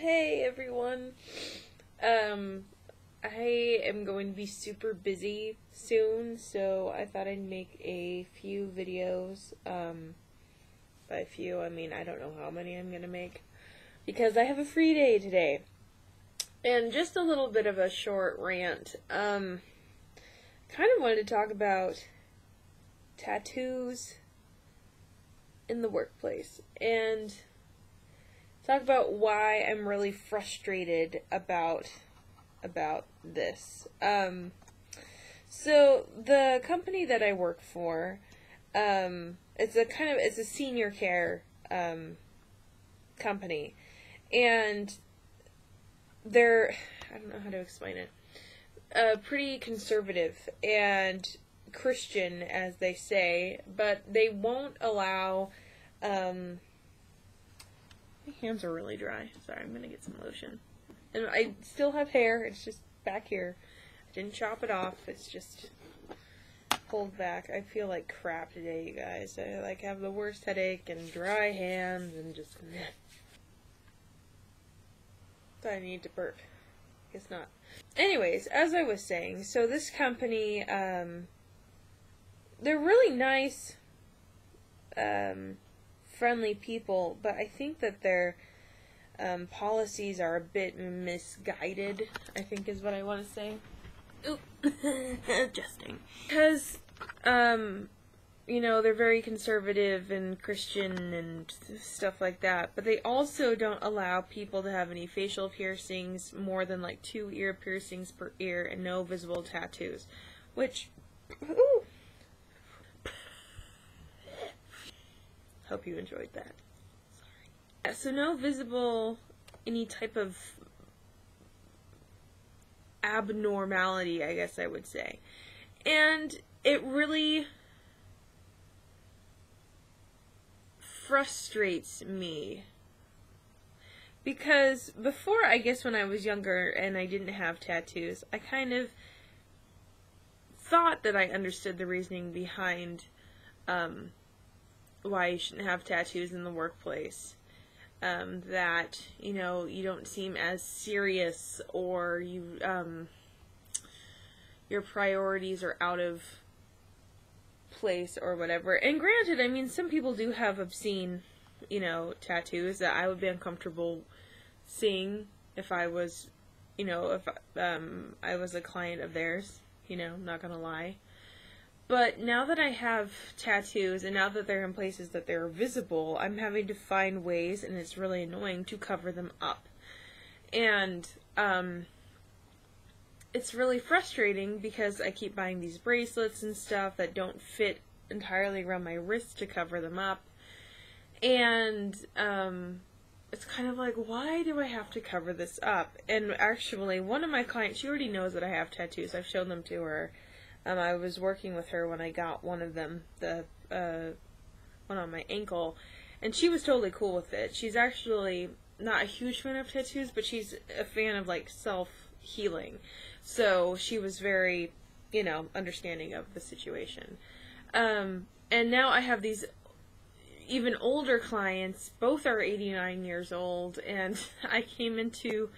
Hey everyone. I am going to be super busy soon, so I thought I'd make a few videos. By few, I mean I don't know how many I'm gonna make, because I have a free day today. And just a little bit of a short rant. Kind of wanted to talk about tattoos in the workplace, and talk about why I'm really frustrated about this. So the company that I work for, it's a senior care company, and they're, I don't know how to explain it, pretty conservative and Christian, as they say, but they won't allow, my hands are really dry. Sorry, I'm gonna get some lotion. And I still have hair, it's just back here. I didn't chop it off, it's just pulled back. I feel like crap today, you guys. I have the worst headache and dry hands and just I need to burp. Guess not. Anyways, as I was saying, so this company, they're really nice, friendly people, but I think that their policies are a bit misguided, I think is what I want to say. Oop. Adjusting. Because, you know, they're very conservative and Christian and stuff like that, but they also don't allow people to have any facial piercings, more than like 2 ear piercings per ear, and no visible tattoos, which, ooh. Hope you enjoyed that. Sorry. Yeah, so no visible, any type of abnormality, I guess I would say. And it really frustrates me, because before, I guess when I was younger and I didn't have tattoos, I kind of thought that I understood the reasoning behind why you shouldn't have tattoos in the workplace. That, you know, you don't seem as serious, or you, your priorities are out of place or whatever. And granted, I mean, some people do have obscene, you know, tattoos that I would be uncomfortable seeing if I was, you know, if I was a client of theirs, you know, not gonna lie. But now that I have tattoos, and now that they're in places that they're visible, I'm having to find ways, and it's really annoying, to cover them up. And, it's really frustrating, because I keep buying these bracelets and stuff that don't fit entirely around my wrist to cover them up. And, it's kind of like, why do I have to cover this up? And actually, one of my clients, she already knows that I have tattoos. I've shown them to her. I was working with her when I got one of them, the one on my ankle, and she was totally cool with it. She's actually not a huge fan of tattoos, but she's a fan of, like, self-healing. So she was very, you know, understanding of the situation. And now I have these even older clients. Both are 89 years old, and I came into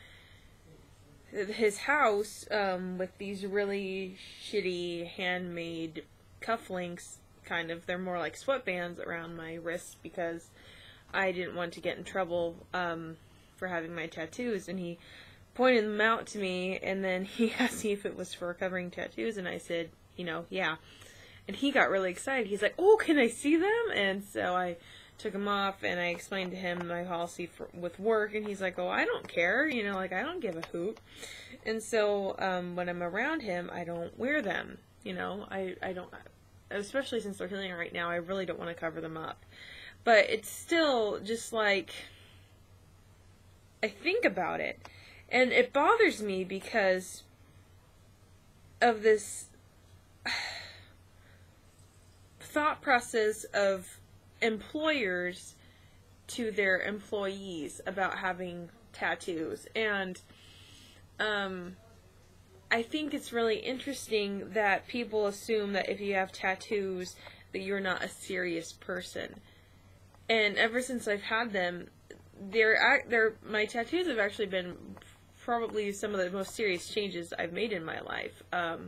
his house with these really shitty handmade cufflinks, kind of. They're more like sweatbands around my wrists, because I didn't want to get in trouble for having my tattoos. And he pointed them out to me, and then he asked me if it was for covering tattoos, and I said, you know, yeah. And he got really excited. He's like, oh, can I see them? And so I took them off, and I explained to him my policy with work, and he's like, oh, I don't care, you know, like, I don't give a hoot. And so, when I'm around him, I don't wear them, you know, I don't, especially since they're healing right now, I really don't want to cover them up. But it's still just like, I think about it, and it bothers me because of this thought process of employers to their employees about having tattoos. And I think it's really interesting that people assume that if you have tattoos that you're not a serious person. And ever since I've had them, my tattoos have actually been probably some of the most serious changes I've made in my life. I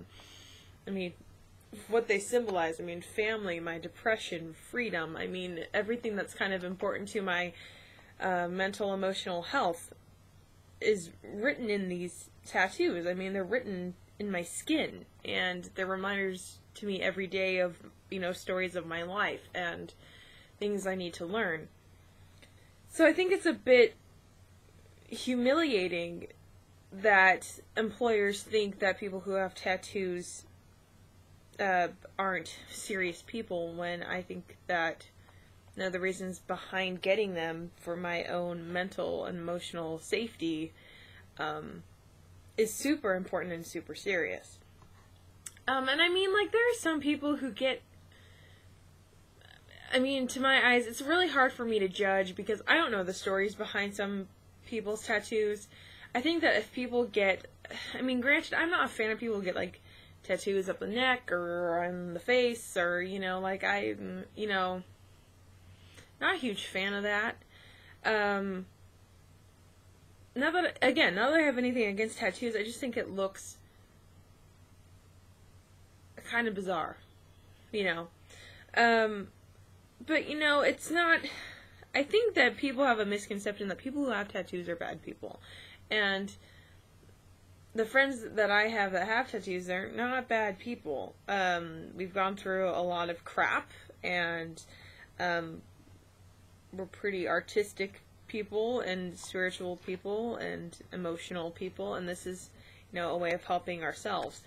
mean, what they symbolize, I mean, family, my depression, freedom, I mean, everything that's kind of important to my mental, emotional health is written in these tattoos. I mean, they're written in my skin, and they're reminders to me every day of, you know, stories of my life and things I need to learn. So I think it's a bit humiliating that employers think that people who have tattoos aren't serious people, when I think that, you know, the reasons behind getting them for my own mental and emotional safety is super important and super serious. And I mean, like, there are some people who get, I mean, to my eyes, it's really hard for me to judge because I don't know the stories behind some people's tattoos. I think that if people get, I mean, granted, I'm not a fan of people who get, like, tattoos up the neck or on the face, or, you know, like, you know, not a huge fan of that. Not that I have anything against tattoos, I just think it looks kind of bizarre, you know. But, you know, it's not, I think that people have a misconception that people who have tattoos are bad people. And the friends that I have that have tattoos, they're not bad people. We've gone through a lot of crap, and we're pretty artistic people and spiritual people and emotional people, and this is, you know, a way of helping ourselves.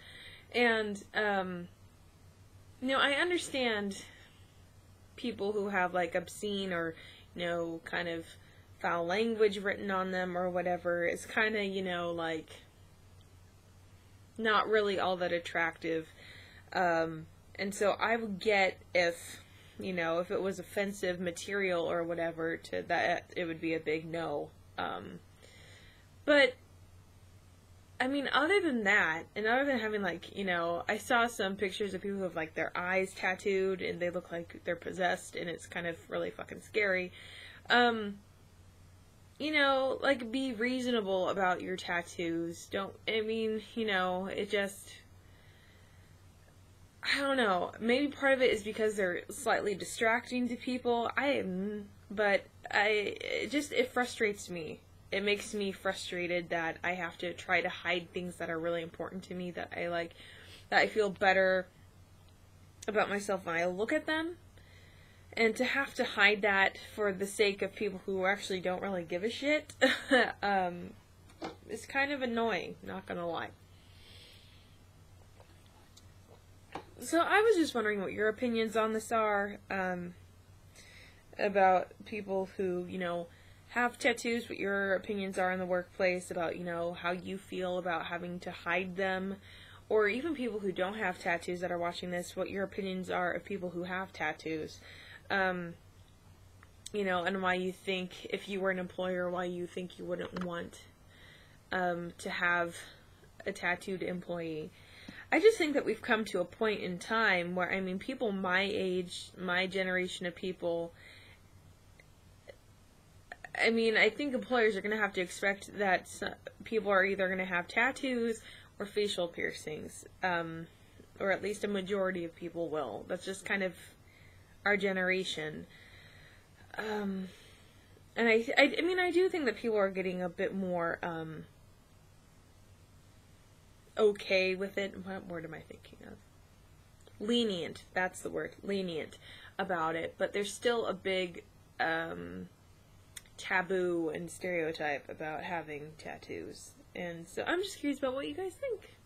And, you know, I understand people who have, like, obscene or, you know, kind of foul language written on them or whatever. It's kind of, you know, like, not really all that attractive. And so I would get if, you know, if it was offensive material or whatever, to that, it would be a big no. But, I mean, other than that, and other than having, like, you know, I saw some pictures of people who have, like, their eyes tattooed, and they look like they're possessed, and it's kind of really fucking scary. You know, like, be reasonable about your tattoos. Don't, I mean, you know, it just, I don't know. Maybe part of it is because they're slightly distracting to people. But it frustrates me. It makes me frustrated that I have to try to hide things that are really important to me, that I like, that I feel better about myself when I look at them. And to have to hide that for the sake of people who actually don't really give a shit, is kind of annoying, not gonna lie. So I was just wondering what your opinions on this are, about people who, you know, have tattoos, what your opinions are in the workplace, about, you know, how you feel about having to hide them, or even people who don't have tattoos that are watching this, what your opinions are of people who have tattoos. You know, and why you think, if you were an employer, why you think you wouldn't want to have a tattooed employee. I just think that we've come to a point in time where, I mean, people my age, my generation of people, I mean, I think employers are going to have to expect that people are either going to have tattoos or facial piercings, or at least a majority of people will. That's just kind of our generation. And I mean, I do think that people are getting a bit more, okay with it. What word am I thinking of? Lenient. That's the word. Lenient about it. But there's still a big, taboo and stereotype about having tattoos. And so I'm just curious about what you guys think.